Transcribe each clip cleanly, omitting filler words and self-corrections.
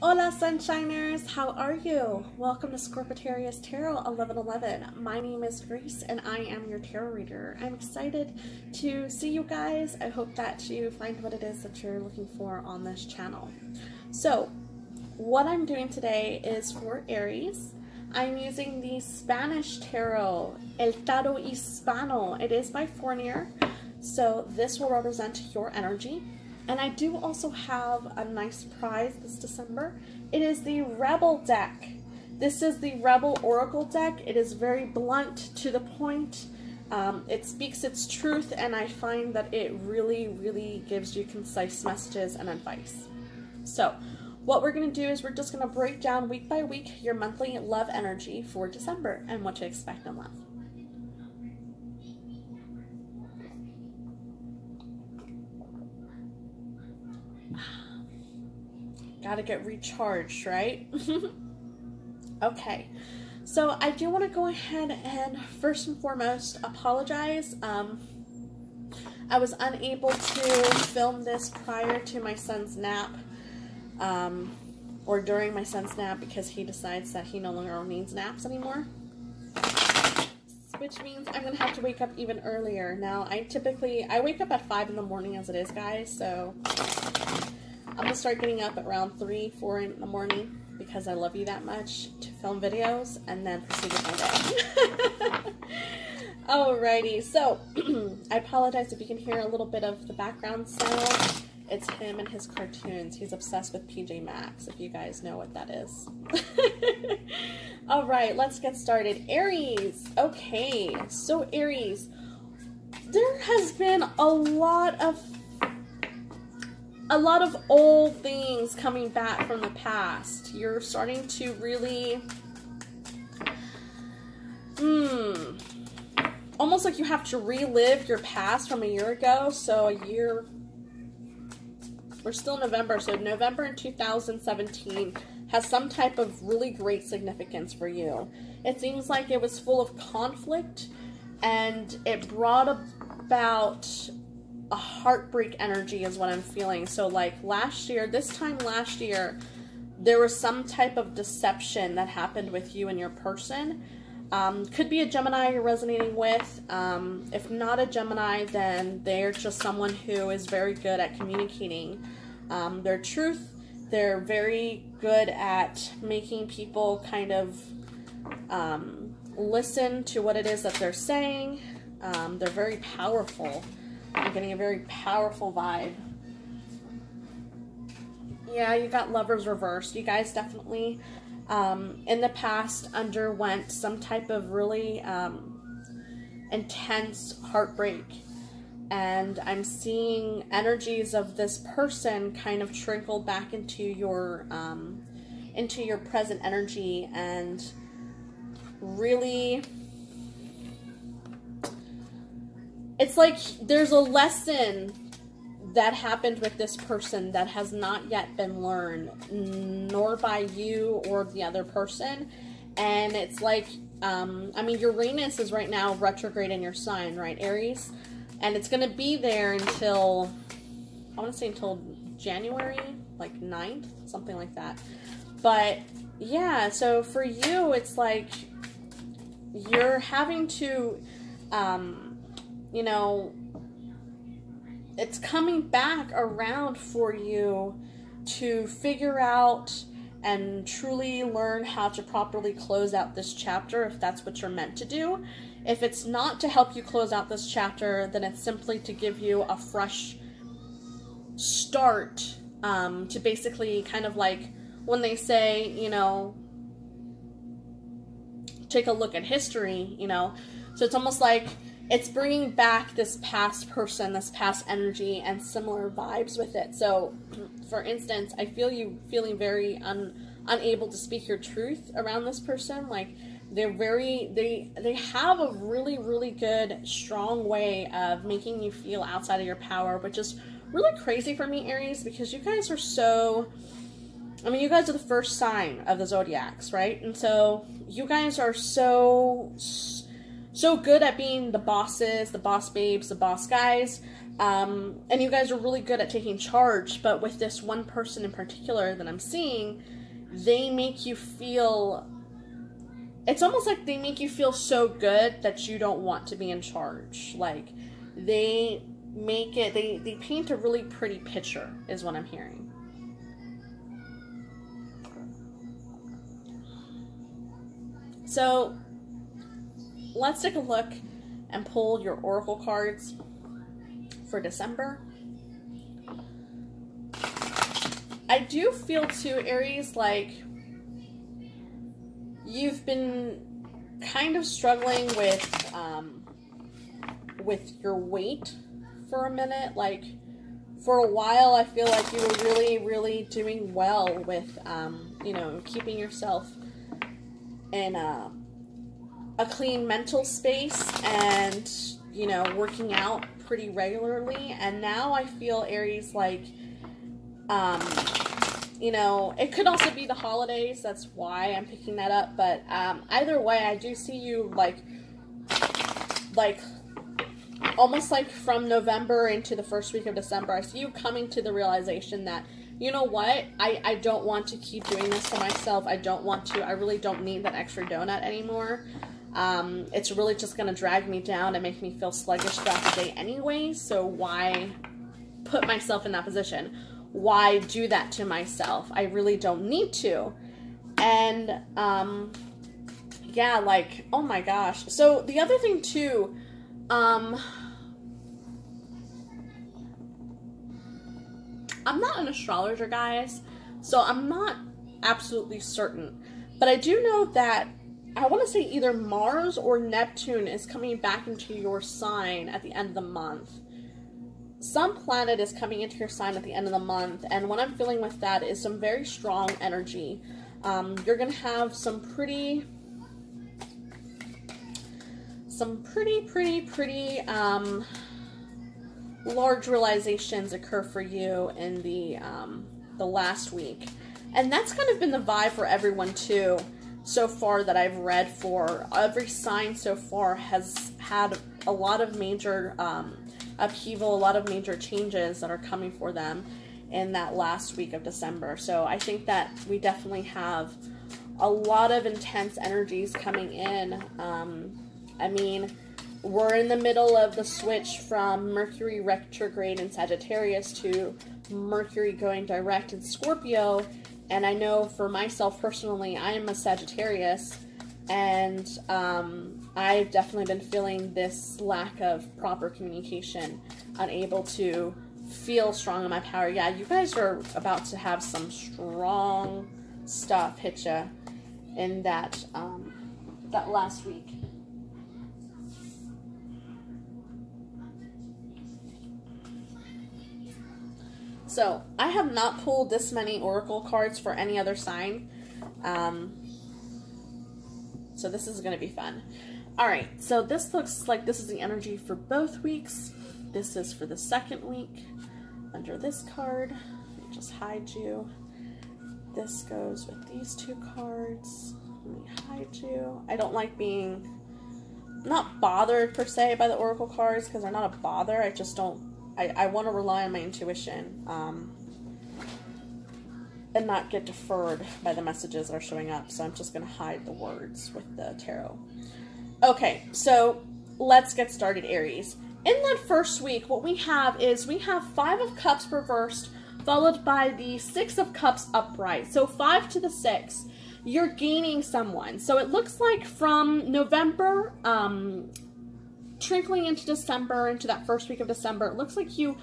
Hola Sunshiners, how are you? Welcome to Scorpitarius Tarot 1111. My name is Grace and I am your tarot reader. I'm excited to see you guys. I hope that you find what it is that you're looking for on this channel. So, what I'm doing today is for Aries. I'm using the Spanish tarot, El Tarot Hispano. It is by Fournier, so this will represent your energy. And I do also have a nice prize this December. It is the Rebel deck. This is the Rebel Oracle deck. It is very blunt, to the point. It speaks its truth, and I find that it really gives you concise messages and advice. So, what we're going to do is we're just going to break down week by week your monthly love energy for December and what to expect in love. Gotta get recharged, right? Okay, so I do want to go ahead and first and foremost apologize. I was unable to film this prior to my son's nap, or during my son's nap, because he decides that he no longer needs naps anymore. Which means I'm going to have to wake up even earlier. Now, I wake up at 5 in the morning as it is, guys, so I'm going to start getting up at around 3, 4 in the morning because I love you that much to film videos and then proceed with my day. Alrighty, so I apologize if you can hear a little bit of the background sound. It's him and his cartoons. He's obsessed with PJ Masks, if you guys know what that is. Alright, let's get started. Aries. Okay, so Aries, there has been a lot of old things coming back from the past. You're starting to really, almost like you have to relive your past from a year ago. So we're still in November, so November in 2017 has some type of really great significance for you. It seems like it was full of conflict, and it brought about a heartbreak energy is what I'm feeling. So like this time last year, there was some type of deception that happened with you and your person. Could be a Gemini you're resonating with. If not a Gemini, then they're just someone who is very good at communicating their truth. They're very good at making people kind of listen to what it is that they're saying. They're very powerful. I'm getting a very powerful vibe. Yeah, you got Lovers reversed. You guys definitely, in the past, underwent some type of really intense heartbreak. And I'm seeing energies of this person kind of trickle back into your present energy, and really, it's like there's a lesson that happened with this person that has not yet been learned, nor by you or the other person. And it's like, I mean, Uranus is right now retrograde in your sign, right, Aries? And it's going to be there until, I want to say until January, like 9th, something like that. But yeah, so for you, it's like you're having to, you know, it's coming back around for you to figure out and truly learn how to properly close out this chapter, if that's what you're meant to do. If it's not to help you close out this chapter, then it's simply to give you a fresh start, to basically kind of like when they say, you know, take a look at history, you know. So it's almost like it's bringing back this past person, this past energy, and similar vibes with it. So, for instance, I feel you feeling very unable to speak your truth around this person. Like, they're they have a really good, strong way of making you feel outside of your power, which is really crazy for me, Aries, because you guys are so, I mean, you guys are the first sign of the zodiacs, right? And so you guys are so good at being the bosses, the boss babes, the boss guys, And you guys are really good at taking charge, but with this one person in particular that I'm seeing, they make you feel, it's almost like they make you feel so good that you don't want to be in charge. Like, they make it, they paint a really pretty picture, is what I'm hearing. So, let's take a look and pull your oracle cards for December. I do feel too, Aries, like you've been kind of struggling with your weight for a minute. Like, for a while, I feel like you were really doing well with, you know, keeping yourself in a clean mental space and, you know, working out pretty regularly. And now I feel, Aries, like, you know, it could also be the holidays. That's why I'm picking that up. But either way, I do see you, like almost like from November into the first week of December, I see you coming to the realization that, you know what, I don't want to keep doing this to myself. I really don't need that extra donut anymore. It's really just going to drag me down and make me feel sluggish throughout the day anyway. So why put myself in that position? Why do that to myself? I really don't need to. And, yeah, like, oh my gosh. So the other thing too, I'm not an astrologer, guys, so I'm not absolutely certain, but I do know that I want to say either Mars or Neptune is coming back into your sign at the end of the month. Some planet is coming into your sign at the end of the month, and what I'm feeling with that is some very strong energy. You're going to have some pretty large realizations occur for you in the last week. And that's kind of been the vibe for everyone too, so far that I've read for. Every sign so far has had a lot of major upheaval, a lot of major changes that are coming for them in that last week of December. So I think that we definitely have a lot of intense energies coming in. I mean, we're in the middle of the switch from Mercury retrograde in Sagittarius to Mercury going direct in Scorpio. And I know for myself personally, I am a Sagittarius, and I've definitely been feeling this lack of proper communication, unable to feel strong in my power. Yeah, you guys are about to have some strong stuff hit you in that, that last week. So, I have not pulled this many oracle cards for any other sign. So this is going to be fun. Alright, so this looks like this is the energy for both weeks. This is for the second week. Under this card, let me just hide you. This goes with these two cards. Let me hide you. I don't like being, not bothered per se by the oracle cards, because they're not a bother. I just don't, I want to rely on my intuition, and not get deferred by the messages that are showing up. So I'm just going to hide the words with the tarot. Okay, so let's get started, Aries. In that first week, what we have is we have 5 of Cups reversed, followed by the 6 of Cups upright. So 5 to the 6. You're gaining someone. So it looks like from November, trickling into December, into that first week of December, it looks like you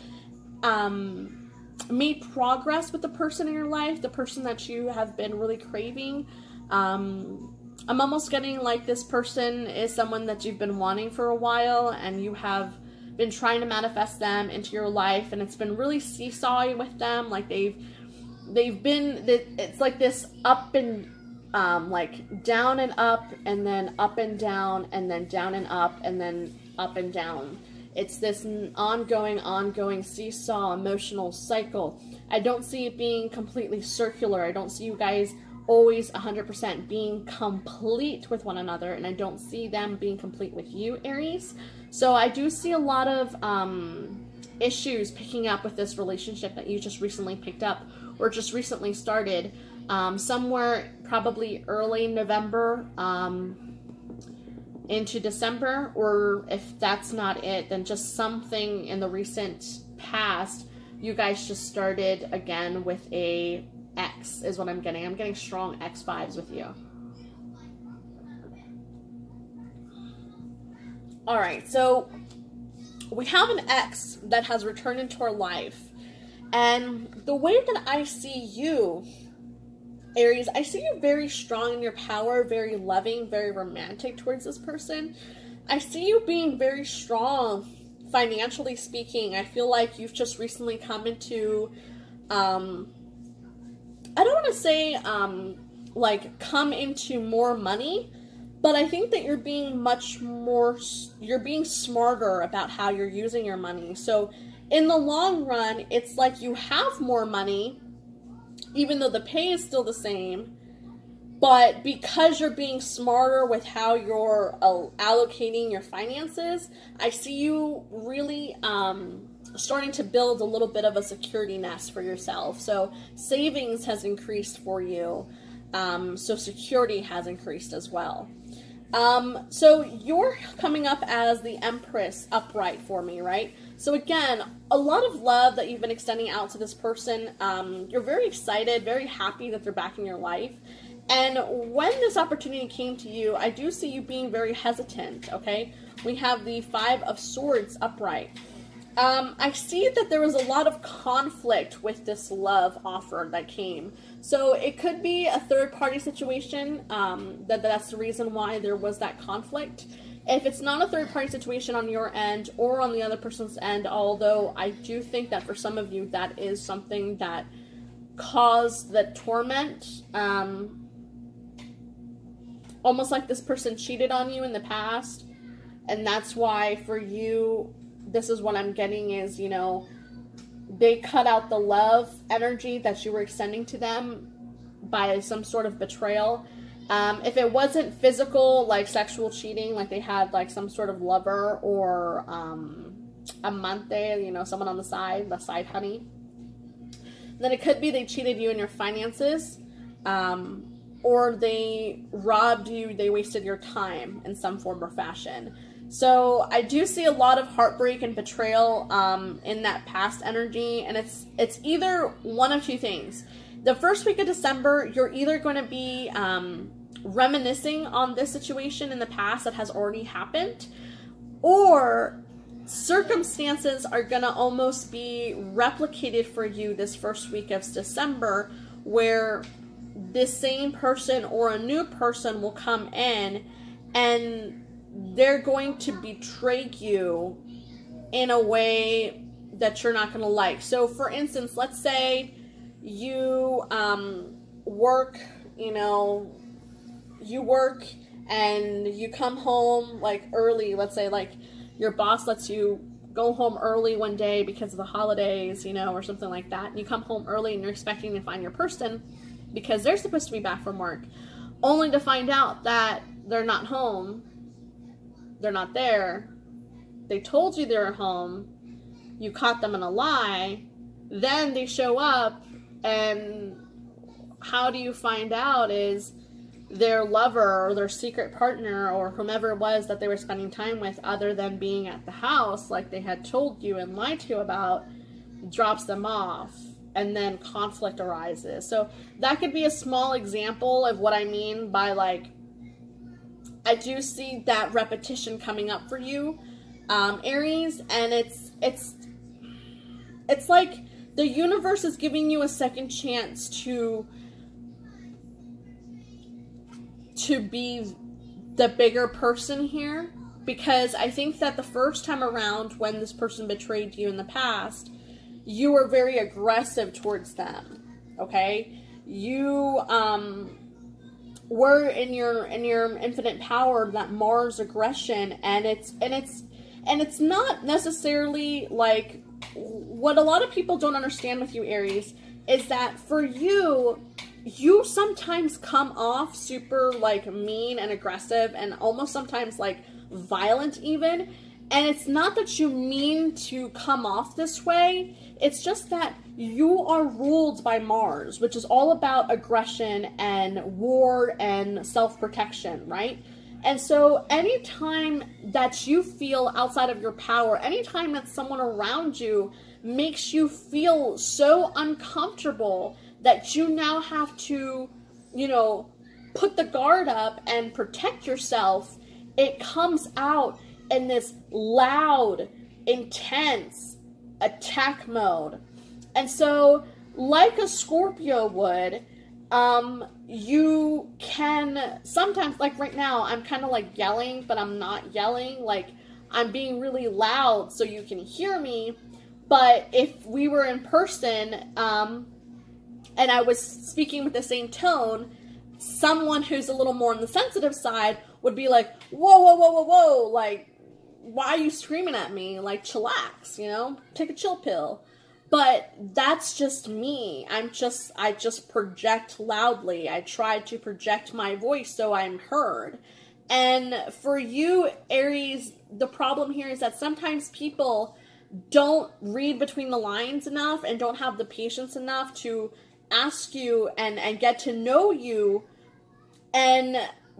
made progress with the person in your life, the person that you have been really craving. I'm almost getting like this person is someone that you've been wanting for a while, and you have been trying to manifest them into your life, and it's been really seesawy with them. Like they've been, it's like this up and like down and up, and then up and down, and then down and up, and then up and down. It's this ongoing seesaw emotional cycle. I don't see it being completely circular. I don't see you guys always 100% being complete with one another, and I don't see them being complete with you, Aries. So I do see a lot of issues picking up with this relationship that you just recently picked up or just recently started, somewhere probably early November into December, or if that's not it, then just something in the recent past, you guys just started again with a X is what I'm getting. I'm getting strong X vibes with you. All right, so we have an X that has returned into our life. And the way that I see you, Aries, I see you very strong in your power, very loving, very romantic towards this person. I see you being very strong, financially speaking. I feel like you've just recently come into, I don't want to say, like, come into more money, but I think that you're being you're being smarter about how you're using your money. So in the long run, it's like you have more money, even though the pay is still the same, but because you're being smarter with how you're allocating your finances, I see you really starting to build a little bit of a security nest for yourself. So savings has increased for you. So security has increased as well. So you're coming up as the Empress upright for me, right? So again, a lot of love that you've been extending out to this person. You're very excited, very happy that they're back in your life. And when this opportunity came to you, I do see you being very hesitant, okay? We have the Five of Swords upright. I see that there was a lot of conflict with this love offer that came. So it could be a third-party situation, that's the reason why there was that conflict. If it's not a third-party situation on your end or on the other person's end, although I do think that for some of you that is something that caused the torment, almost like this person cheated on you in the past, and that's why for you, this is what I'm getting is, you know, they cut out the love energy that you were extending to them by some sort of betrayal. If it wasn't physical, like sexual cheating, like they had like some sort of lover or amante, you know, someone on the side honey, then it could be they cheated you in your finances, or they robbed you, they wasted your time in some form or fashion. So I do see a lot of heartbreak and betrayal in that past energy, and it's either one of two things. The first week of December, you're either going to be reminiscing on this situation in the past that has already happened, or circumstances are going to almost be replicated for you this first week of December, where this same person or a new person will come in and they're going to betray you in a way that you're not going to like. So for instance, let's say you work, you know, you work and you come home like early. Let's say like your boss lets you go home early one day because of the holidays, you know, or something like that. And you come home early and you're expecting to find your person because they're supposed to be back from work, only to find out that they're not home. They're not there. They told you they were home. You caught them in a lie. Then they show up, and how do you find out is their lover or their secret partner or whomever it was that they were spending time with, other than being at the house like they had told you and lied to you about, drops them off, and then conflict arises. So that could be a small example of what I mean by, like, I do see that repetition coming up for you, Aries, and it's like the universe is giving you a second chance to be the bigger person here, because I think that the first time around when this person betrayed you in the past, you were very aggressive towards them, okay? You, were in your infinite power, that Mars aggression, and it's not necessarily like what a lot of people don't understand with you, Aries, is that for you sometimes come off super like mean and aggressive and almost sometimes like violent even, And it's not that you mean to come off this way. It's just that you are ruled by Mars, which is all about aggression and war and self-protection, right? And so anytime that you feel outside of your power, anytime that someone around you makes you feel so uncomfortable that you now have to, you know, put the guard up and protect yourself, it comes out in this loud, intense attack mode. And so, like a Scorpio would, you can sometimes, like right now, I'm kind of like yelling, but I'm not yelling. Like, I'm being really loud so you can hear me. But if we were in person, and I was speaking with the same tone, someone who's a little more on the sensitive side would be like, whoa, whoa, whoa, whoa, whoa, like, why are you screaming at me? Like, chillax, you know, take a chill pill. But that's just me. I just project loudly. I try to project my voice so I'm heard. And for you, Aries, the problem here is that sometimes people don't read between the lines enough and don't have the patience enough to ask you and get to know you. And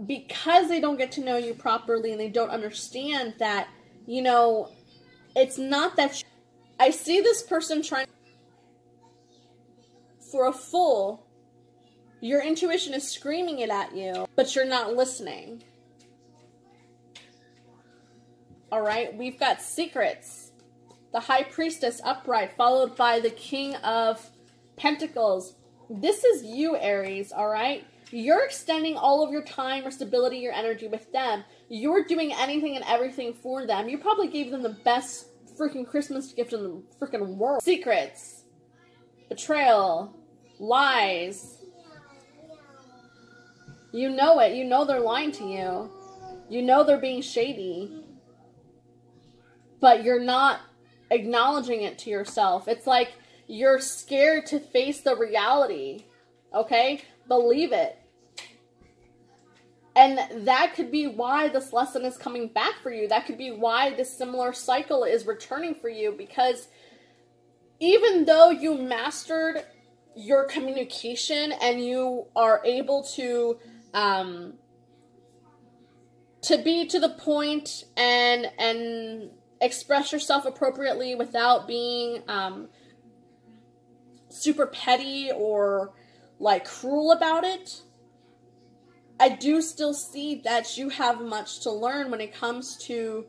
because they don't get to know you properly and they don't understand that, you know, it's not that I see this person trying for a fool. Your intuition is screaming it at you, but you're not listening. All right, we've got secrets. The High Priestess upright, followed by the King of Pentacles. This is you, Aries, all right? You're extending all of your time, your stability, your energy with them. You're doing anything and everything for them. You probably gave them the best freaking Christmas gift in the freaking world. Secrets, betrayal, lies. You know it. You know they're lying to you. You know they're being shady. But you're not acknowledging it to yourself. It's like you're scared to face the reality. Okay? Believe it. And that could be why this lesson is coming back for you. That could be why this similar cycle is returning for you. Because even though you mastered your communication and you are able to be to the point and express yourself appropriately without being super petty or like cruel about it, I do still see that you have much to learn when it comes to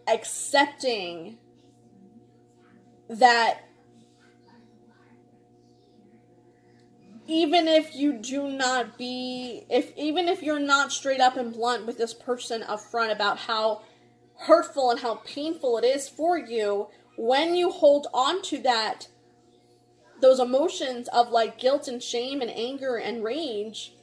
accepting that even if you do not be, even if you're not straight up and blunt with this person up front about how hurtful and how painful it is for you, when you hold on to that, those emotions of like guilt and shame and anger and rage,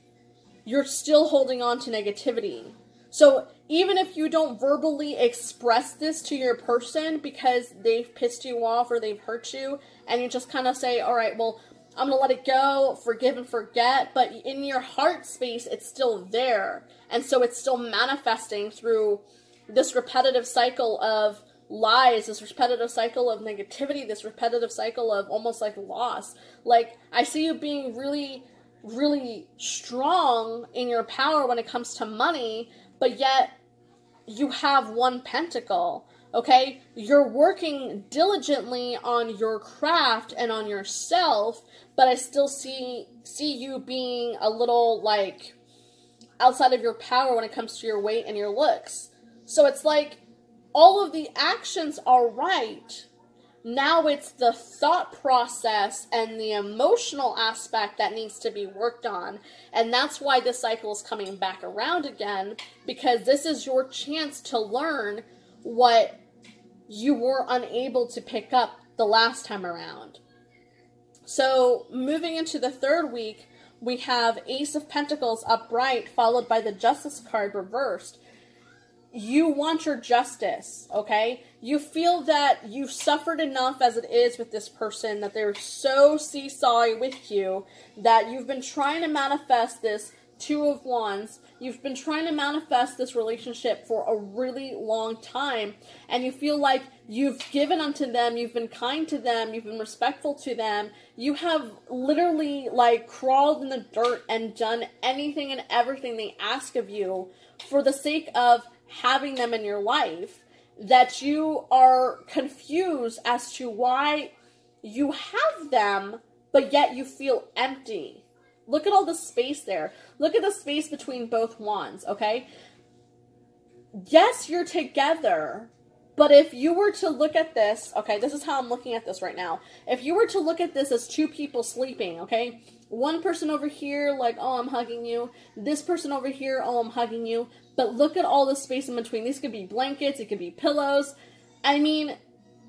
you're still holding on to negativity. So even if you don't verbally express this to your person because they've pissed you off or they've hurt you, and you just kind of say, all right, well, I'm going to let it go, forgive and forget, but in your heart space, it's still there. And so it's still manifesting through this repetitive cycle of lies, this repetitive cycle of negativity, this repetitive cycle of almost like loss. Like, I see you being really, really strong in your power when it comes to money, but yet you have one pentacle, okay? You're working diligently on your craft and on yourself, but I still see you being a little, like, outside of your power when it comes to your weight and your looks. So it's like, all of the actions are right. Now it's the thought process and the emotional aspect that needs to be worked on. And that's why this cycle is coming back around again, because this is your chance to learn what you were unable to pick up the last time around. So moving into the third week, we have Ace of Pentacles upright, followed by the Justice card reversed. You want your justice, okay? You feel that you've suffered enough as it is with this person, that they're so seesawy with you, that you've been trying to manifest this Two of Wands. You've been trying to manifest this relationship for a really long time, and you feel like you've given unto them, you've been kind to them, you've been respectful to them. You have literally, like, crawled in the dirt and done anything and everything they ask of you for the sake of having them in your life, that you are confused as to why you have them, but yet you feel empty. Look at all the space there. Look at the space between both wands, okay? Yes, you're together, but if you were to look at this, okay, this is how I'm looking at this right now. If you were to look at this as two people sleeping, okay? One person over here, like, oh, I'm hugging you. This person over here, oh, I'm hugging you. But look at all the space in between. These could be blankets, it could be pillows. I mean,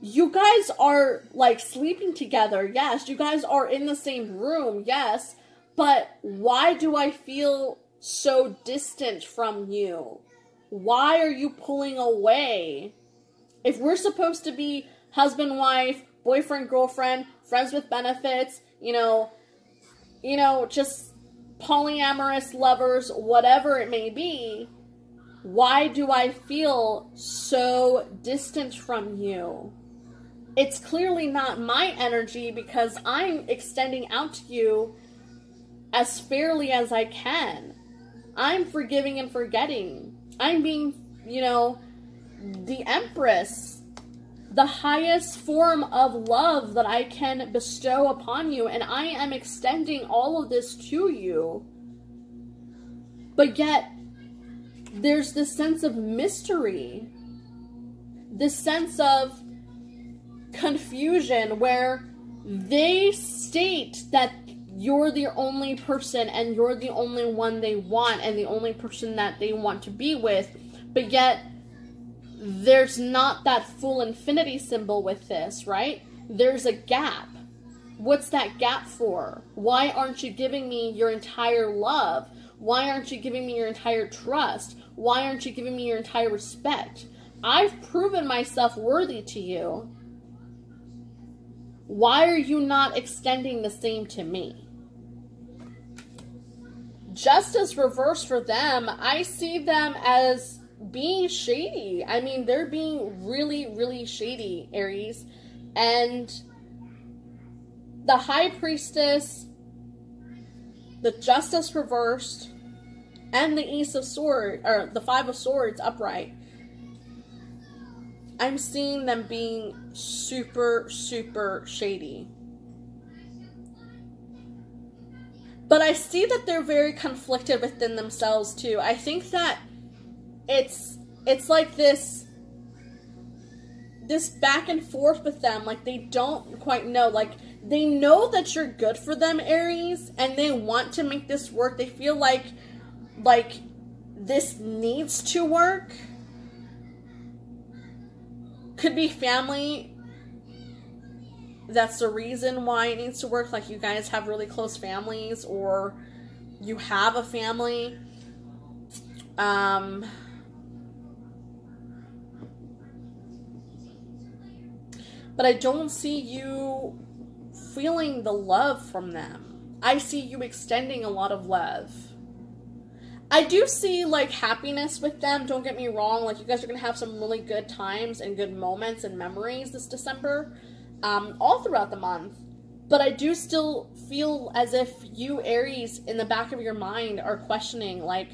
you guys are, like, sleeping together, yes. You guys are in the same room, yes. But why do I feel so distant from you? Why are you pulling away? If we're supposed to be husband, wife, boyfriend, girlfriend, friends with benefits, you know, just polyamorous lovers, whatever it may be, why do I feel so distant from you? It's clearly not my energy, because I'm extending out to you as fairly as I can. I'm forgiving and forgetting. I'm being, the Empress, the highest form of love that I can bestow upon you, and I am extending all of this to you. But yet, there's this sense of mystery, this sense of confusion where they state that you're the only person and you're the only one they want and the only person that they want to be with, but yet there's not that full infinity symbol with this, right? There's a gap. What's that gap for? Why aren't you giving me your entire love? Why aren't you giving me your entire trust? Why aren't you giving me your entire respect? I've proven myself worthy to you. Why are you not extending the same to me? Justice reverse for them, I see them as being shady. I mean, they're being really, really shady, Aries. And the High Priestess, the Justice reversed, and the Ace of Swords, or the Five of Swords upright, I'm seeing them being super, super shady. But I see that they're very conflicted within themselves too. I think that it's like this back and forth with them. Like, they don't quite know. Like, they know that you're good for them, Aries, and they want to make this work. They feel like this needs to work. Could be family. That's the reason why it needs to work. Like, you guys have really close families, or you have a family. But I don't see you feeling the love from them. I see you extending a lot of love. I do see, like, happiness with them. Don't get me wrong. Like, you guys are going to have some really good times and good moments and memories this December. All throughout the month. But I do still feel as if you, Aries, in the back of your mind are questioning, like,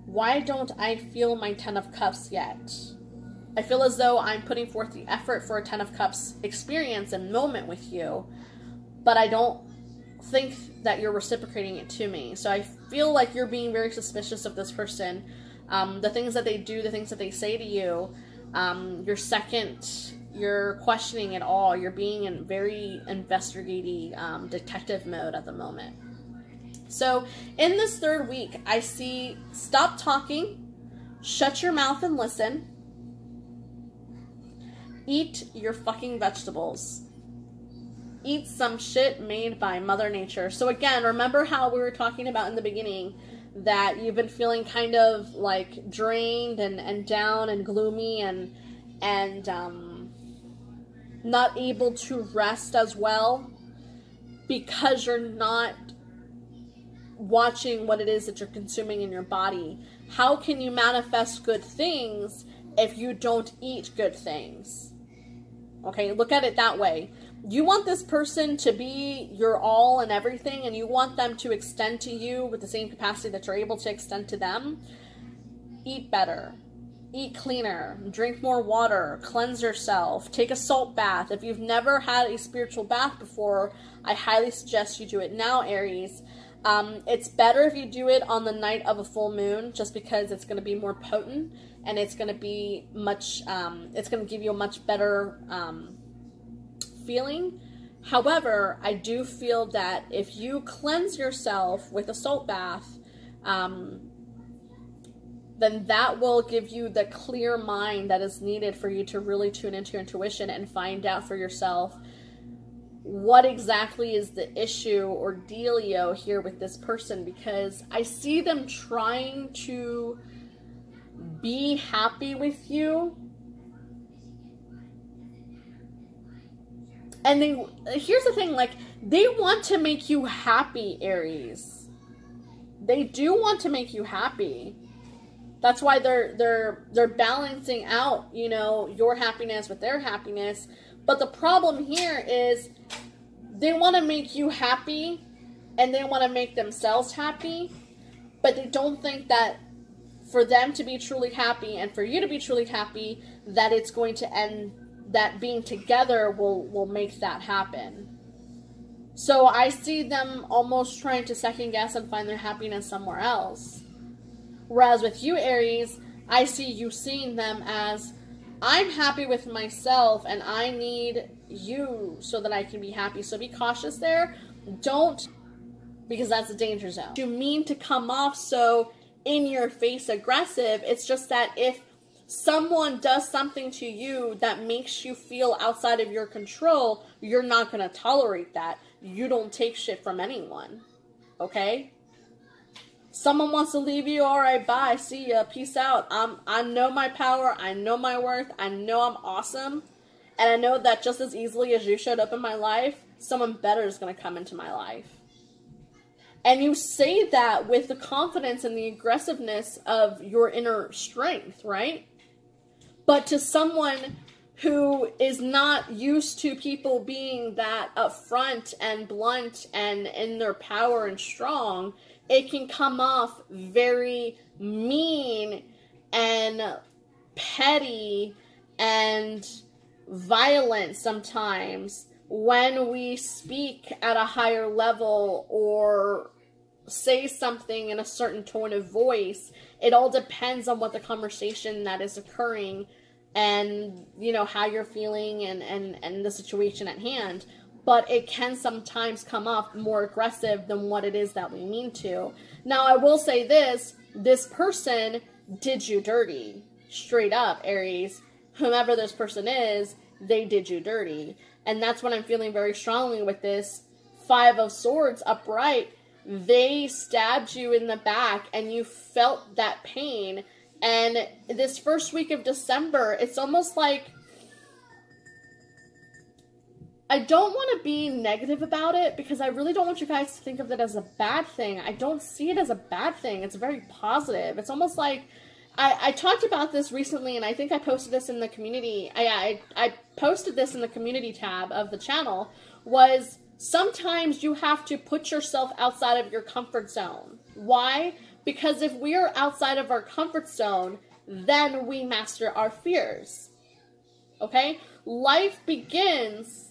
why don't I feel my 10 of Cups yet? I feel as though I'm putting forth the effort for a 10 of Cups experience and moment with you, but I don't think that you're reciprocating it to me. So I feel like you're being very suspicious of this person. The things that they do, the things that they say to you, you're questioning it all. You're being in very investigative, detective mode at the moment. So in this third week, I see stop talking, shut your mouth and listen, eat your fucking vegetables. Eat some shit made by Mother Nature. So again, remember how we were talking about in the beginning that you've been feeling kind of like drained and down and gloomy and not able to rest as well because you're not watching what it is that you're consuming in your body. How can you manifest good things if you don't eat good things? Okay, look at it that way. You want this person to be your all and everything, and you want them to extend to you with the same capacity that you're able to extend to them. Eat better. Eat cleaner. Drink more water. Cleanse yourself. Take a salt bath. If you've never had a spiritual bath before, I highly suggest you do it now, Aries. It's better if you do it on the night of a full moon, just because it's going to be more potent, and it's going to be much, it's going to give you a much better feeling. However, I do feel that if you cleanse yourself with a salt bath, then that will give you the clear mind that is needed for you to really tune into your intuition and find out for yourself what exactly is the issue or dealio here with this person, because I see them trying to be happy with you. And here's the thing, like, they want to make you happy, Aries. They do want to make you happy. That's why they're balancing out, you know, your happiness with their happiness. But the problem here is they want to make you happy and they want to make themselves happy, but they don't think that for them to be truly happy and for you to be truly happy, that it's going to end, that being together will make that happen. So I see them almost trying to second guess and find their happiness somewhere else. Whereas with you, Aries, I see you seeing them as, I'm happy with myself and I need you so that I can be happy. So be cautious there. Don't, because that's a danger zone. You mean to come off so in your face aggressive. It's just that if someone does something to you that makes you feel outside of your control, you're not going to tolerate that. You don't take shit from anyone. Okay? Someone wants to leave you, all right, bye, see ya, peace out. I know my power, I know my worth, I know I'm awesome, and I know that just as easily as you showed up in my life, someone better is going to come into my life. And you say that with the confidence and the aggressiveness of your inner strength, right? But to someone who is not used to people being that upfront and blunt and in their power and strong, it can come off very mean and petty and violent sometimes when we speak at a higher level or say something in a certain tone of voice. It all depends on what the conversation that is occurring and, you know, how you're feeling and the situation at hand. But it can sometimes come off more aggressive than what it is that we mean to. Now, I will say this person did you dirty. Straight up, Aries. Whomever this person is, they did you dirty. And that's what I'm feeling very strongly with this Five of Swords upright. They stabbed you in the back and you felt that pain. And this first week of December, it's almost like, I don't want to be negative about it because I really don't want you guys to think of it as a bad thing. I don't see it as a bad thing. It's very positive. It's almost like, I talked about this recently, and I think I posted this in the community. I posted this in the community tab of the channel, was sometimes you have to put yourself outside of your comfort zone. Why? Because if we are outside of our comfort zone, then we master our fears. Okay? Life begins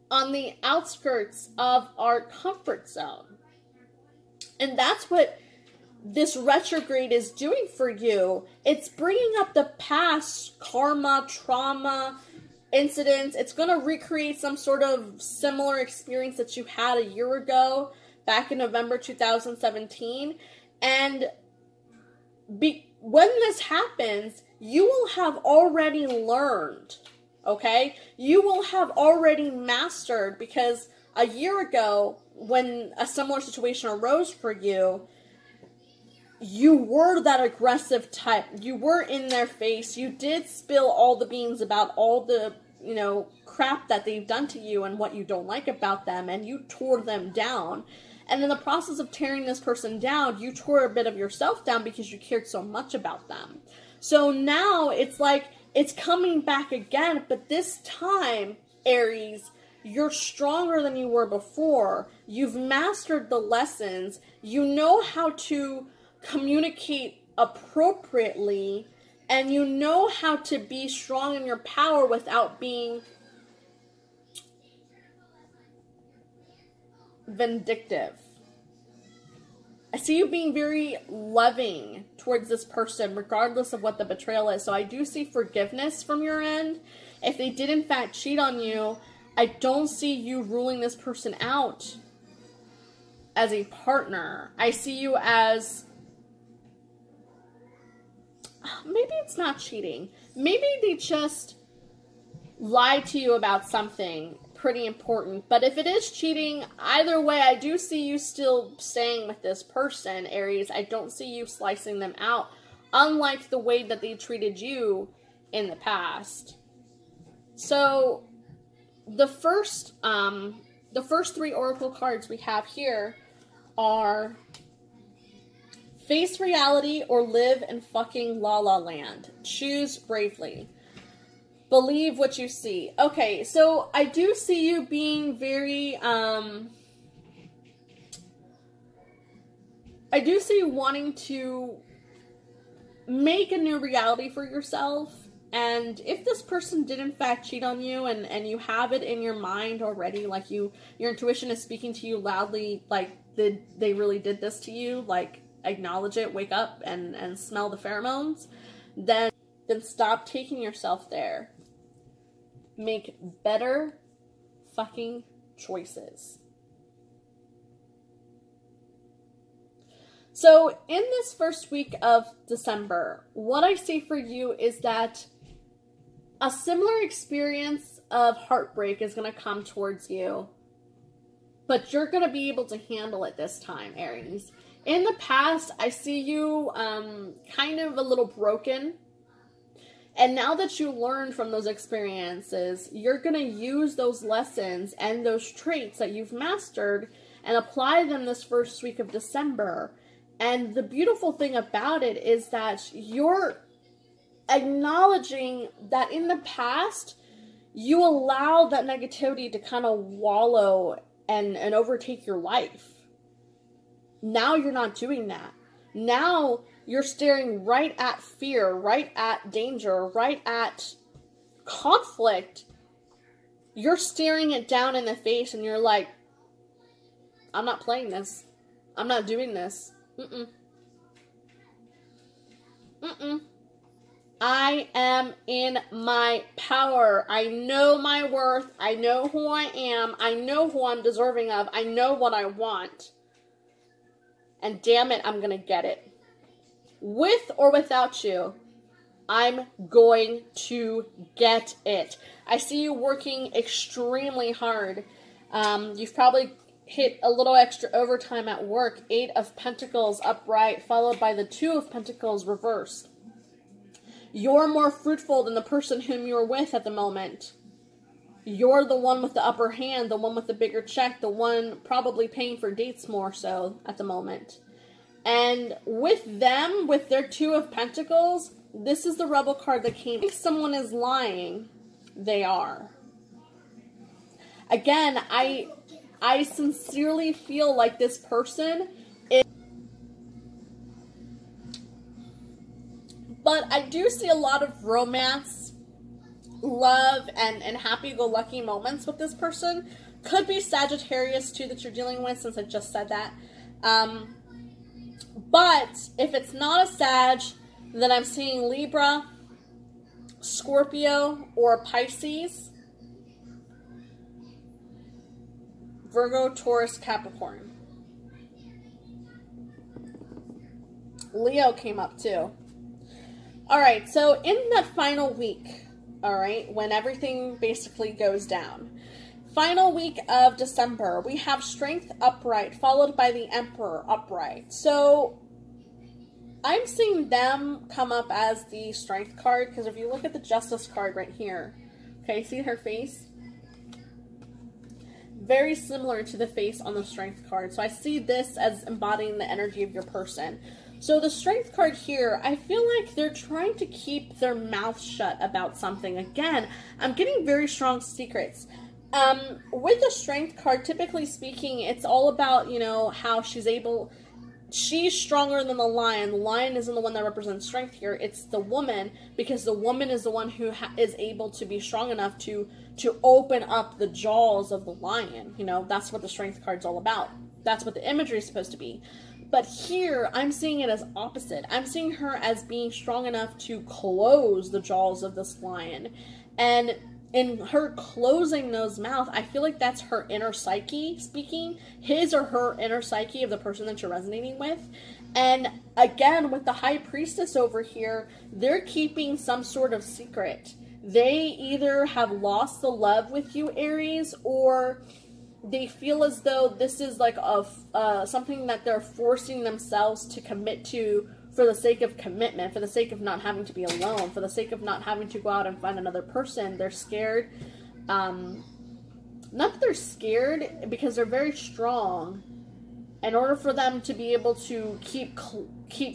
on the outskirts of our comfort zone. And that's what this retrograde is doing for you. It's bringing up the past karma, trauma, incidents. It's going to recreate some sort of similar experience that you had a year ago, back in November 2017. And when this happens, you will have already learned. Okay? You will have already mastered, because a year ago, when a similar situation arose for you, you were that aggressive type. You were in their face. You did spill all the beans about all the, you know, crap that they've done to you and what you don't like about them, and you tore them down. And in the process of tearing this person down, you tore a bit of yourself down because you cared so much about them. So now it's like it's coming back again, but this time, Aries, you're stronger than you were before. You've mastered the lessons. You know how to communicate appropriately, and you know how to be strong in your power without being vindictive. I see you being very loving towards this person, regardless of what the betrayal is. So I do see forgiveness from your end. If they did in fact cheat on you, I don't see you ruling this person out as a partner. I see you as, maybe it's not cheating. Maybe they just lied to you about something pretty important. But if it is cheating, either way, I do see you still staying with this person, Aries. I don't see you slicing them out, unlike the way that they treated you in the past. So the first three oracle cards we have here are face reality or live in fucking la la land. Choose bravely. Believe what you see. Okay, so I do see you being very, I do see you wanting to make a new reality for yourself. And if this person did in fact cheat on you and you have it in your mind already, like your intuition is speaking to you loudly, like they really did this to you, like acknowledge it, wake up and smell the pheromones, then stop taking yourself there. Make better fucking choices. So in this first week of December, what I see for you is that a similar experience of heartbreak is going to come towards you, but you're going to be able to handle it this time, Aries. In the past, I see you kind of a little broken. And now that you learned from those experiences, you're going to use those lessons and those traits that you've mastered and apply them this first week of December. And the beautiful thing about it is that you're acknowledging that in the past, you allowed that negativity to kind of wallow and overtake your life. Now you're not doing that. Now you're staring right at fear, right at danger, right at conflict. You're staring it down in the face and you're like, I'm not playing this. I'm not doing this. I am in my power. I know my worth. I know who I am. I know who I'm deserving of. I know what I want. And damn it, I'm going to get it. With or without you, I'm going to get it. I see you working extremely hard. You've probably hit a little extra overtime at work. 8 of Pentacles upright, followed by the 2 of Pentacles reversed. You're more fruitful than the person whom you're with at the moment. You're the one with the upper hand, the one with the bigger check, the one probably paying for dates more so at the moment. And with them, with their 2 of Pentacles, this is the Rebel card that came. If someone is lying, they are. Again, I sincerely feel like this person is... But I do see a lot of romance, love, and happy-go-lucky moments with this person. Could be Sagittarius, too, that you're dealing with, since I just said that. But if it's not a Sag, then I'm seeing Libra, Scorpio, or Pisces, Virgo, Taurus, Capricorn. Leo came up too. Alright, so in that final week, alright, when everything basically goes down, final week of December, we have Strength upright, followed by the Emperor upright. So I'm seeing them come up as the Strength card, because if you look at the Justice card right here, okay, see her face? very similar to the face on the Strength card. So I see this as embodying the energy of your person. So the Strength card here, I feel like they're trying to keep their mouth shut about something. Again, I'm getting very strong secrets. With the Strength card, typically speaking, it's all about, you know, how she's stronger than the lion. The lion isn't the one that represents strength here. It's the woman, because the woman is the one who is able to be strong enough to open up the jaws of the lion. You know, that's what the Strength card's all about. That's what the imagery is supposed to be. But here, I'm seeing it as opposite. I'm seeing her as being strong enough to close the jaws of this lion. And in her closing those mouth, I feel like that's her inner psyche speaking, his or her inner psyche of the person that you're resonating with. And again, with the High Priestess over here, they're keeping some sort of secret. They either have lost the love with you, Aries, or they feel as though this is like something that they're forcing themselves to commit to for the sake of commitment, for the sake of not having to be alone, for the sake of not having to go out and find another person. They're scared. Not that they're scared, because they're very strong. In order for them to be able to keep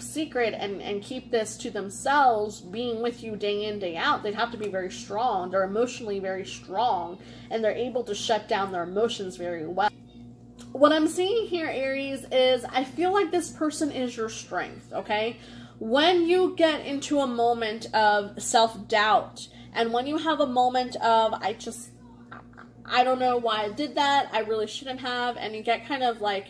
secret and keep this to themselves, being with you day in, day out, they'd have to be very strong. They're emotionally very strong, and they're able to shut down their emotions very well. What I'm seeing here, Aries, is I feel like this person is your strength, okay? When you get into a moment of self-doubt, and when you have a moment of, I don't know why I did that, I really shouldn't have, and you get kind of like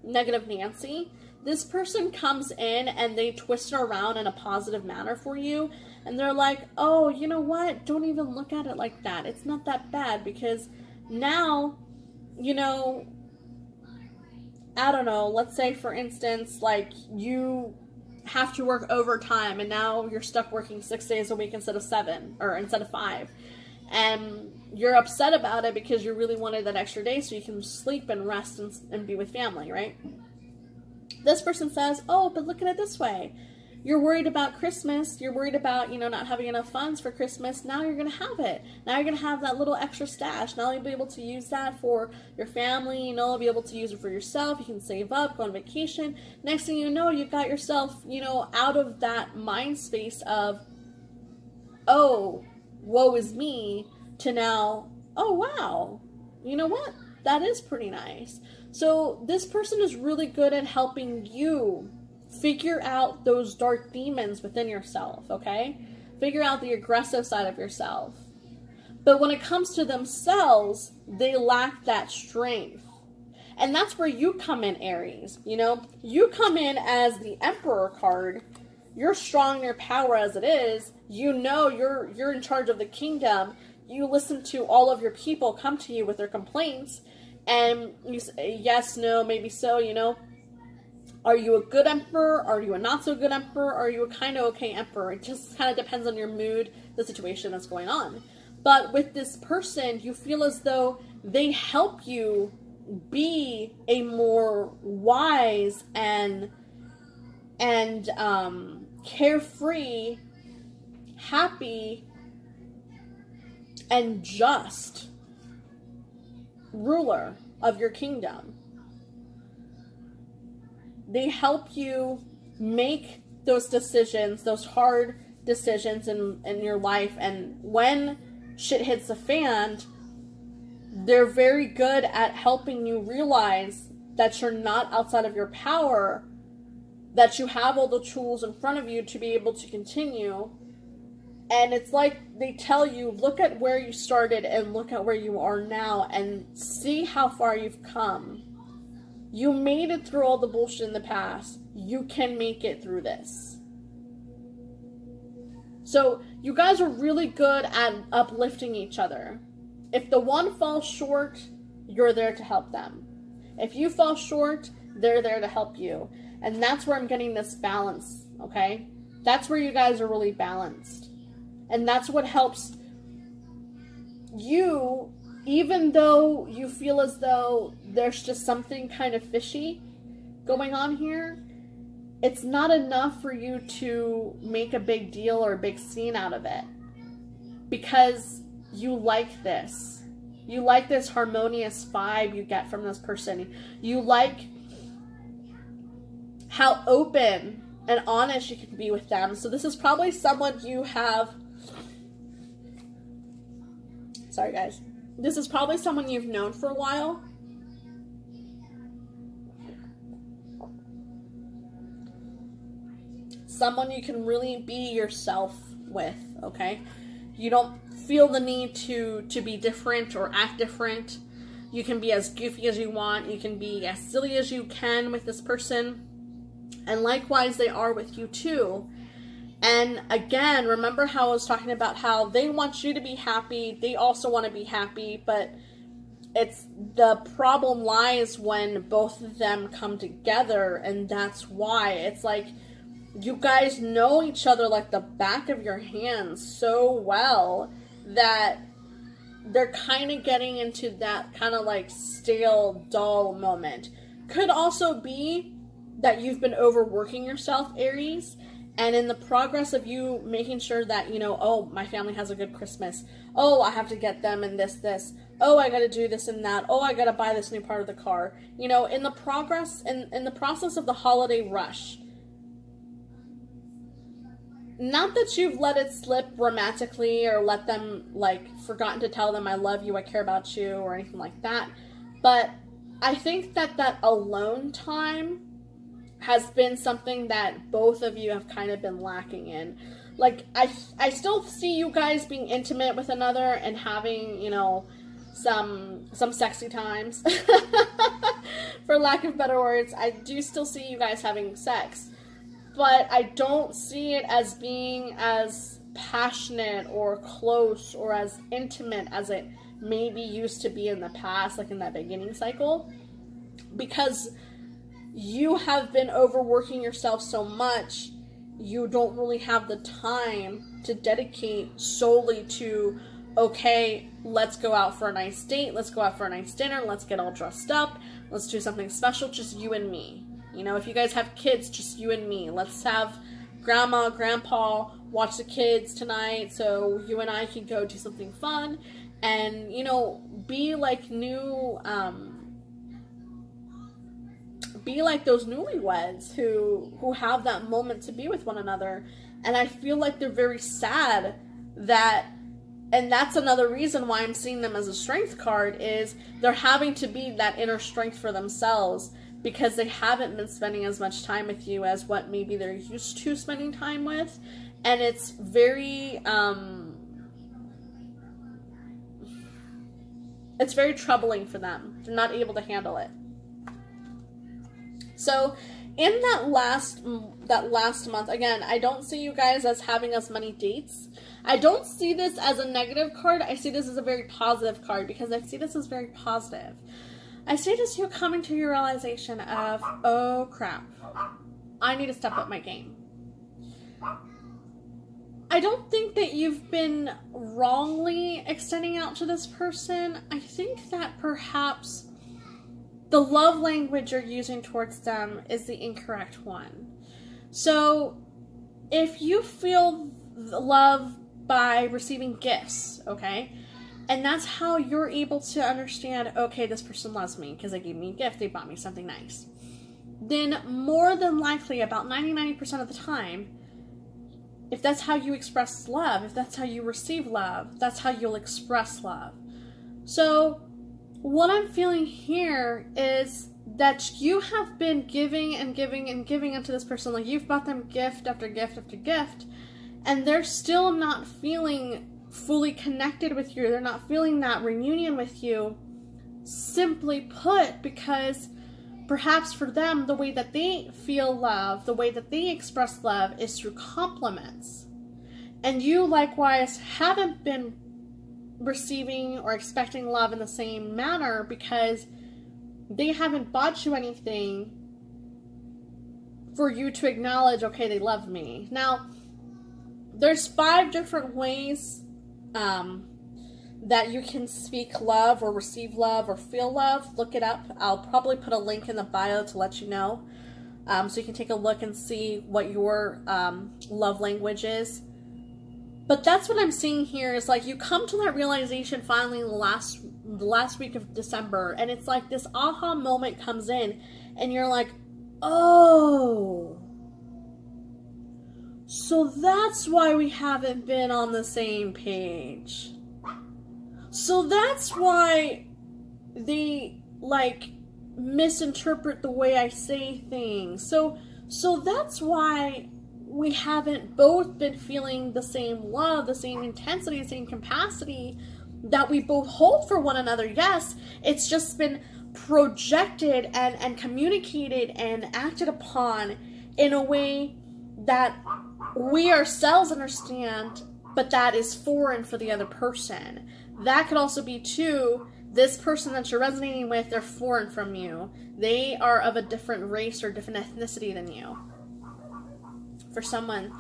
negative Nancy, this person comes in and they twist it around in a positive manner for you, and they're like, oh, you know what? Don't even look at it like that. It's not that bad, because now, you know, I don't know, let's say for instance, like you have to work overtime and now you're stuck working 6 days a week instead of 7 or instead of 5. And you're upset about it because you really wanted that extra day so you can sleep and rest and be with family, right? This person says, oh, but look at it this way. You're worried about Christmas. You're worried about, you know, not having enough funds for Christmas. Now you're going to have it. Now you're going to have that little extra stash. Now you'll be able to use that for your family. You know, you'll be able to use it for yourself. You can save up, go on vacation. Next thing you know, you've got yourself, you know, out of that mind space of, oh, woe is me, to now, oh, wow, you know what? That is pretty nice. So this person is really good at helping you figure out those dark demons within yourself, okay? Figure out the aggressive side of yourself. But when it comes to themselves, they lack that strength. And that's where you come in, Aries. You know, you come in as the Emperor card. You're strong in your power as it is. You know you're in charge of the kingdom. You listen to all of your people come to you with their complaints. And you say, yes, no, maybe so, you know. Are you a good emperor? Are you a not so good emperor? Are you a kind of okay emperor? It just kind of depends on your mood, the situation that's going on. But with this person, you feel as though they help you be a more wise and carefree, happy, and just ruler of your kingdom. They help you make those decisions, those hard decisions in your life. And when shit hits the fan, they're very good at helping you realize that you're not outside of your power, that you have all the tools in front of you to be able to continue. And it's like they tell you, look at where you started and look at where you are now and see how far you've come. You made it through all the bullshit in the past. You can make it through this. So you guys are really good at uplifting each other. If the one falls short, you're there to help them. If you fall short, they're there to help you. And that's where I'm getting this balance, okay? That's where you guys are really balanced. And that's what helps you, even though you feel as though there's just something kind of fishy going on here, it's not enough for you to make a big deal or a big scene out of it. Because you like this. You like this harmonious vibe you get from this person. You like how open and honest you can be with them. So this is probably someone you have... Sorry, guys. This is probably someone you've known for a while. Someone you can really be yourself with, okay? You don't feel the need to be different or act different. You can be as goofy as you want. You can be as silly as you can with this person. And likewise, they are with you too. And again, remember how I was talking about how they want you to be happy. They also want to be happy, but it's the problem lies when both of them come together, and that's why. It's like you guys know each other like the back of your hands so well that they're kind of getting into that kind of like stale, dull moment. Could also be that you've been overworking yourself, Aries, and in the progress of you making sure that, you know, oh, my family has a good Christmas. Oh, I have to get them and this. Oh, I got to do this and that. Oh, I got to buy this new part of the car. You know, in the process of the holiday rush, not that you've let it slip romantically or let them, like, forgotten to tell them I love you, I care about you, or anything like that. But I think that alone time has been something that both of you have kind of been lacking in. Like, I still see you guys being intimate with another and having, you know, some sexy times. For lack of better words, I do still see you guys having sex. But I don't see it as being as passionate or close or as intimate as it maybe used to be in the past, like in that beginning cycle. Because you have been overworking yourself so much, you don't really have the time to dedicate solely to, okay, let's go out for a nice date, let's go out for a nice dinner, let's get all dressed up, let's do something special, just you and me. You know, if you guys have kids, just you and me. Let's have grandma, grandpa watch the kids tonight so you and I can go do something fun and, you know, be like be like those newlyweds who have that moment to be with one another. And I feel like they're very sad that, and that's another reason why I'm seeing them as a strength card, is they're having to be that inner strength for themselves because they haven't been spending as much time with you as what maybe they're used to spending time with. And it's very troubling for them. They're not able to handle it. So in that last month, again, I don't see you guys as having as many dates. I don't see this as a negative card. I see this as a very positive card because I see this as very positive. I see this you coming to your realization of, oh crap, I need to step up my game. I don't think that you've been wrongly extending out to this person. I think that perhaps the love language you're using towards them is the incorrect one. So if you feel love by receiving gifts, okay, and that's how you're able to understand, okay, this person loves me because they gave me a gift, they bought me something nice, then more than likely, about 99% of the time, if that's how you express love, if that's how you receive love, that's how you'll express love. So what I'm feeling here is that you have been giving and giving and giving into this person. Like, you've bought them gift after gift after gift, and they're still not feeling fully connected with you. They're not feeling that reunion with you, simply put, because perhaps for them, the way that they feel love, the way that they express love is through compliments. And you likewise haven't been receiving or expecting love in the same manner because they haven't bought you anything for you to acknowledge, okay, they love me. Now, there's 5 different ways that you can speak love or receive love or feel love. Look it up. I'll probably put a link in the bio to let you know, so you can take a look and see what your love language is. But that's what I'm seeing here, is like you come to that realization finally in the last the last week of December, and it's like this aha moment comes in, and you're like, oh, so that's why we haven't been on the same page. So that's why they, like, misinterpret the way I say things. So that's why we haven't both been feeling the same love, the same intensity, the same capacity that we both hold for one another. Yes, it's just been projected and communicated and acted upon in a way that we ourselves understand, but that is foreign for the other person. That could also be too, this person that you're resonating with, they're foreign from you. They are of a different race or different ethnicity than you. For someone.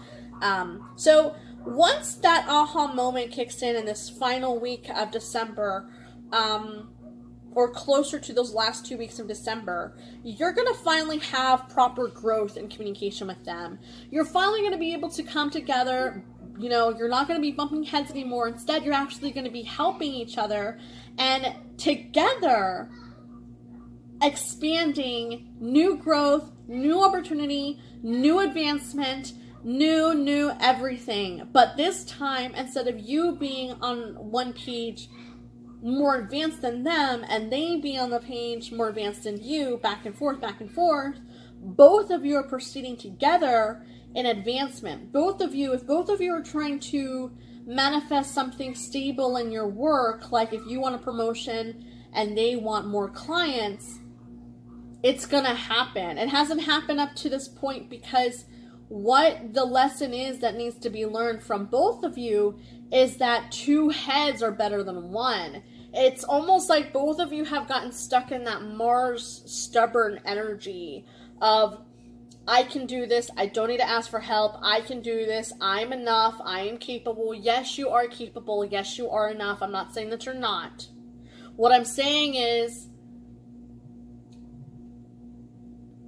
So once that aha moment kicks in this final week of December, or closer to those last 2 weeks of December, you're going to finally have proper growth in communication with them. You're finally going to be able to come together. You know, you're not going to be bumping heads anymore. Instead, you're actually going to be helping each other and together expanding new growth, new opportunity, new advancement, new everything. But this time, instead of you being on one page more advanced than them and they being on the page more advanced than you, back and forth, both of you are proceeding together in advancement. Both of you, if both of you are trying to manifest something stable in your work, like if you want a promotion and they want more clients, it's gonna happen. It hasn't happened up to this point because what the lesson is that needs to be learned from both of you is that two heads are better than one. It's almost like both of you have gotten stuck in that Mars stubborn energy of, I can do this, I don't need to ask for help, I can do this, I'm enough, I am capable. Yes, you are capable, yes, you are enough. I'm not saying that you're not. What I'm saying is,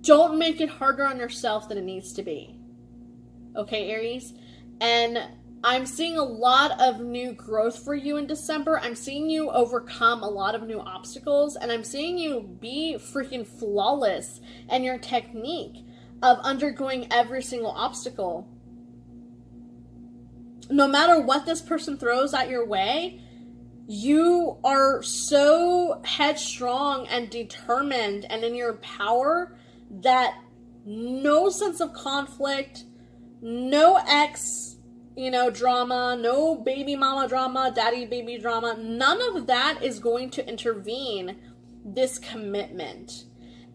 don't make it harder on yourself than it needs to be. Okay, Aries? And I'm seeing a lot of new growth for you in December. I'm seeing you overcome a lot of new obstacles, and I'm seeing you be freaking flawless in your technique of undergoing every single obstacle. No matter what this person throws at your way, you are so headstrong and determined and in your power that no sense of conflict, no drama, no baby mama drama, daddy baby drama, none of that is going to intervene this commitment.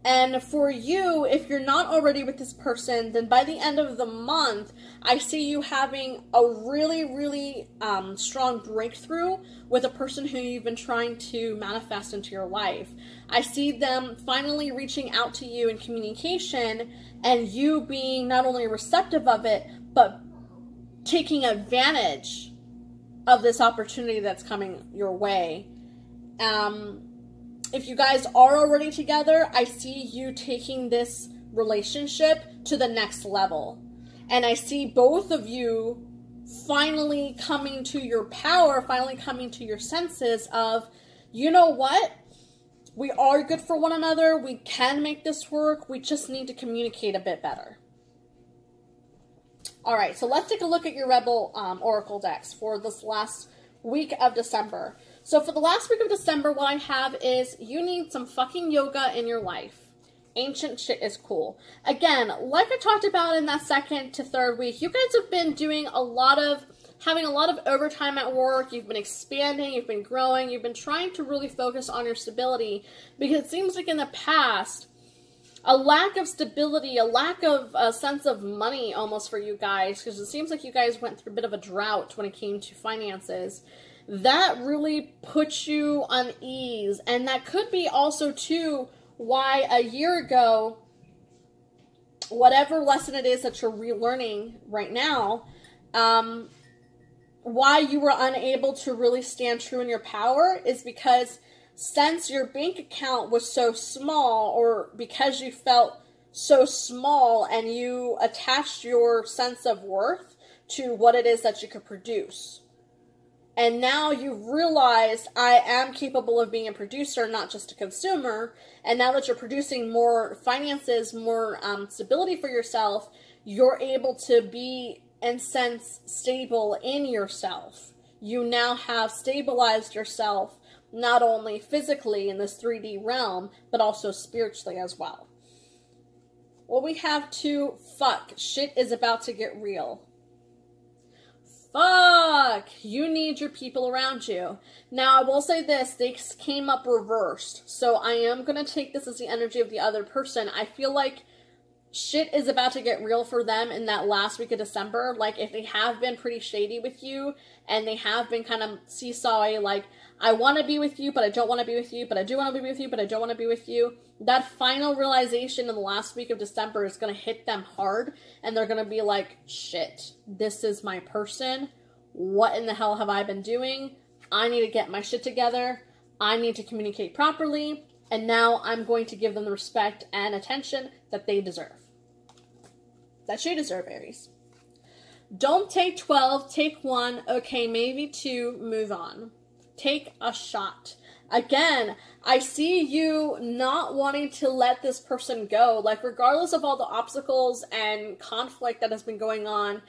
And for you, if you're not already with this person, then by the end of the month, I see you having a really, really strong breakthrough with a person who you've been trying to manifest into your life. I see them finally reaching out to you in communication and you being not only receptive of it, but taking advantage of this opportunity that's coming your way. If you guys are already together, I see you taking this relationship to the next level. And I see both of you finally coming to your power, finally coming to your senses of, you know what? We are good for one another. We can make this work. We just need to communicate a bit better. All right, so let's take a look at your Rebel Oracle decks for this last week of December. So for the last week of December, what I have is you need some fucking yoga in your life. Ancient shit is cool. Again, like I talked about in that second to third week, you guys have been doing having a lot of overtime at work. You've been expanding, you've been growing, you've been trying to really focus on your stability because it seems like in the past, a lack of stability, a lack of a sense of money almost for you guys, because it seems like you guys went through a bit of a drought when it came to finances. That really puts you on ease. And that could be also, too, why a year ago, whatever lesson it is that you're relearning right now, why you were unable to really stand true in your power is because since your bank account was so small, or because you felt so small and you attached your sense of worth to what it is that you could produce. And now you've realized I am capable of being a producer, not just a consumer. And now that you're producing more finances, more stability for yourself, you're able to be, in sense, stable in yourself. You now have stabilized yourself, not only physically in this 3D realm, but also spiritually as well. Well, we have to fuck. Shit is about to get real. Fuck! You need your people around you. Now, I will say this. They came up reversed. So I am going to take this as the energy of the other person. I feel like shit is about to get real for them in that last week of December. Like, if they have been pretty shady with you, and they have been kind of seesawy, like, I want to be with you, but I don't want to be with you, but I do want to be with you, but I don't want to be with you. That final realization in the last week of December is going to hit them hard, and they're going to be like, shit, this is my person. What in the hell have I been doing? I need to get my shit together. I need to communicate properly, and now I'm going to give them the respect and attention that they deserve. That you deserve, Aries. Don't take 12, take 1, okay, maybe 2, move on. Take a shot. Again, I see you not wanting to let this person go. Like, regardless of all the obstacles and conflict that has been going on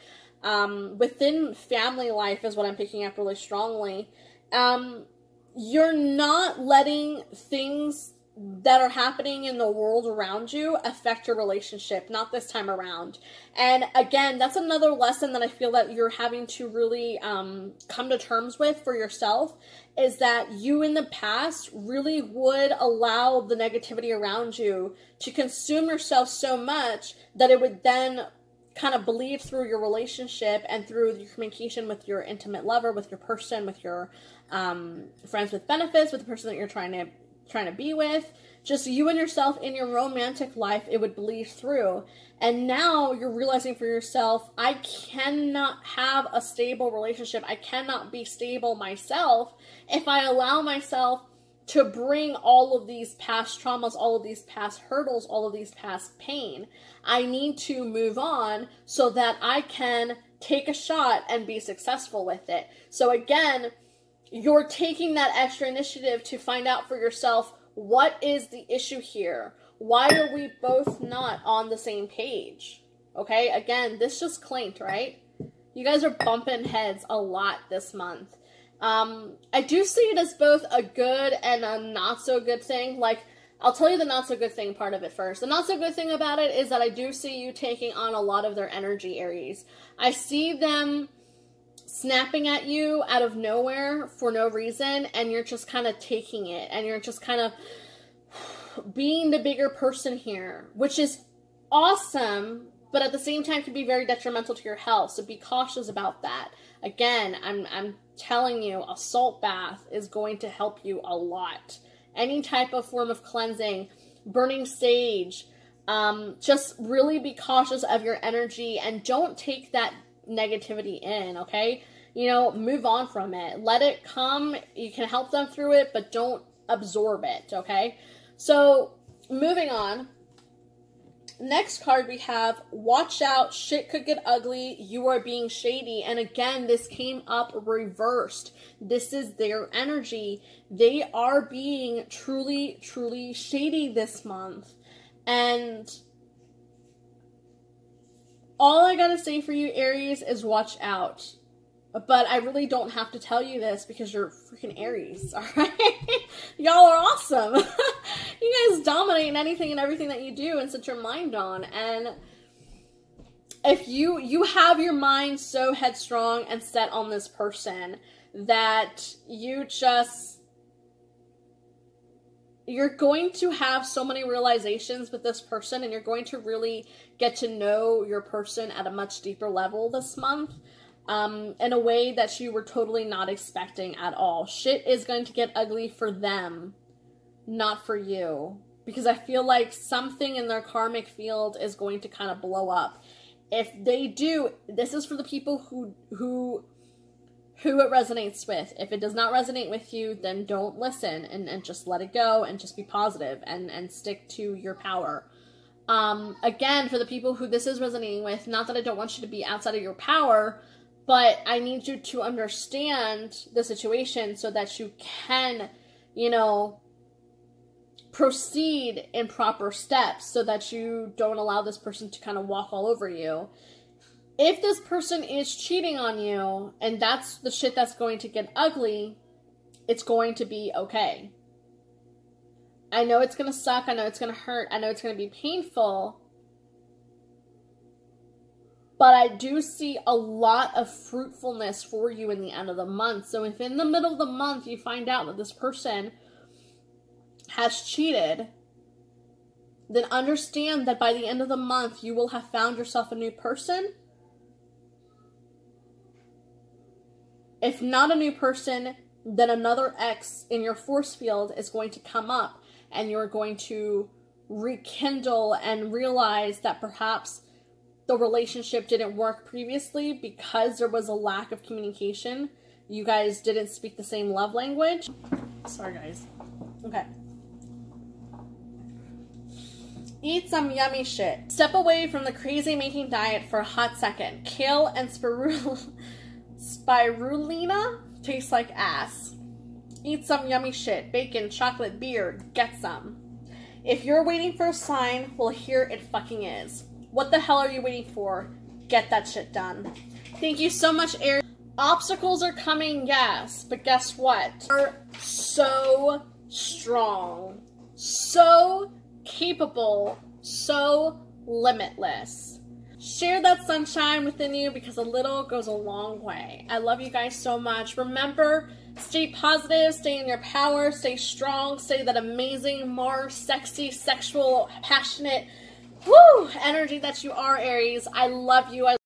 within family life is what I'm picking up really strongly. You're not letting things that are happening in the world around you affect your relationship, not this time around. And again, that's another lesson that I feel that you're having to really come to terms with for yourself, is that you in the past really would allow the negativity around you to consume yourself so much that it would then kind of bleed through your relationship and through your communication with your intimate lover, with your person, with your friends with benefits, with the person that you're trying to be with, just you and yourself in your romantic life, it would bleed through. And now you're realizing for yourself, I cannot have a stable relationship. I cannot be stable myself if I allow myself to bring all of these past traumas, all of these past hurdles, all of these past pain. I need to move on so that I can take a shot and be successful with it. So again, you're taking that extra initiative to find out for yourself, what is the issue here? Why are we both not on the same page? Okay, again, this just clanked, right? You guys are bumping heads a lot this month. I do see it as both a good and a not so good thing. Like, I'll tell you the not so good thing part of it first. The not so good thing about it is that I do see you taking on a lot of their energy, Aries. I see them snapping at you out of nowhere for no reason, and you're just kind of taking it, and you're just kind of being the bigger person here, which is awesome, but at the same time can be very detrimental to your health, so be cautious about that. Again, I'm telling you, a salt bath is going to help you a lot. Any type of form of cleansing, burning sage, just really be cautious of your energy and don't take that negativity in, okay? You know, move on from it. Let it come. You can help them through it, but don't absorb it, okay? So, moving on. Next card we have, watch out, shit could get ugly, you are being shady. And again, this came up reversed. This is their energy. They are being truly, truly shady this month. And all I gotta say for you, Aries, is watch out. But I really don't have to tell you this because you're freaking Aries, alright? Y'all are awesome. You guys dominate in anything and everything that you do and set your mind on. And if you have your mind so headstrong and set on this person that you're going to have so many realizations with this person, and you're going to really get to know your person at a much deeper level this month. In a way that you were totally not expecting at all. Shit is going to get ugly for them, not for you. Because I feel like something in their karmic field is going to kind of blow up. If they do, this is for the people who it resonates with. If it does not resonate with you, then don't listen and just let it go and just be positive and stick to your power. Again, for the people who this is resonating with, not that I don't want you to be outside of your power, But I need you to understand the situation so that you can, you know, proceed in proper steps so that you don't allow this person to kind of walk all over you. If this person is cheating on you and that's the shit that's going to get ugly, it's going to be okay. I know it's going to suck. I know it's going to hurt. I know it's going to be painful. But I do see a lot of fruitfulness for you in the end of the month. So if in the middle of the month you find out that this person has cheated, then understand that by the end of the month you will have found yourself a new person. If not a new person, then another ex in your force field is going to come up and you're going to rekindle and realize that perhaps the relationship didn't work previously because there was a lack of communication. You guys didn't speak the same love language. Sorry, guys. Okay. Eat some yummy shit. Step away from the crazy making diet for a hot second. Kale and spirulina taste like ass. Eat some yummy shit. Bacon, chocolate, beer. Get some. If you're waiting for a sign, well, here it fucking is. What the hell are you waiting for? Get that shit done. Thank you so much, Aries. Obstacles are coming, yes, but guess what? You're so strong, so capable, so limitless. Share that sunshine within you because a little goes a long way. I love you guys so much. Remember, stay positive, stay in your power, stay strong, stay that amazing, more sexy, sexual, passionate, energy that you are, Aries. I love you.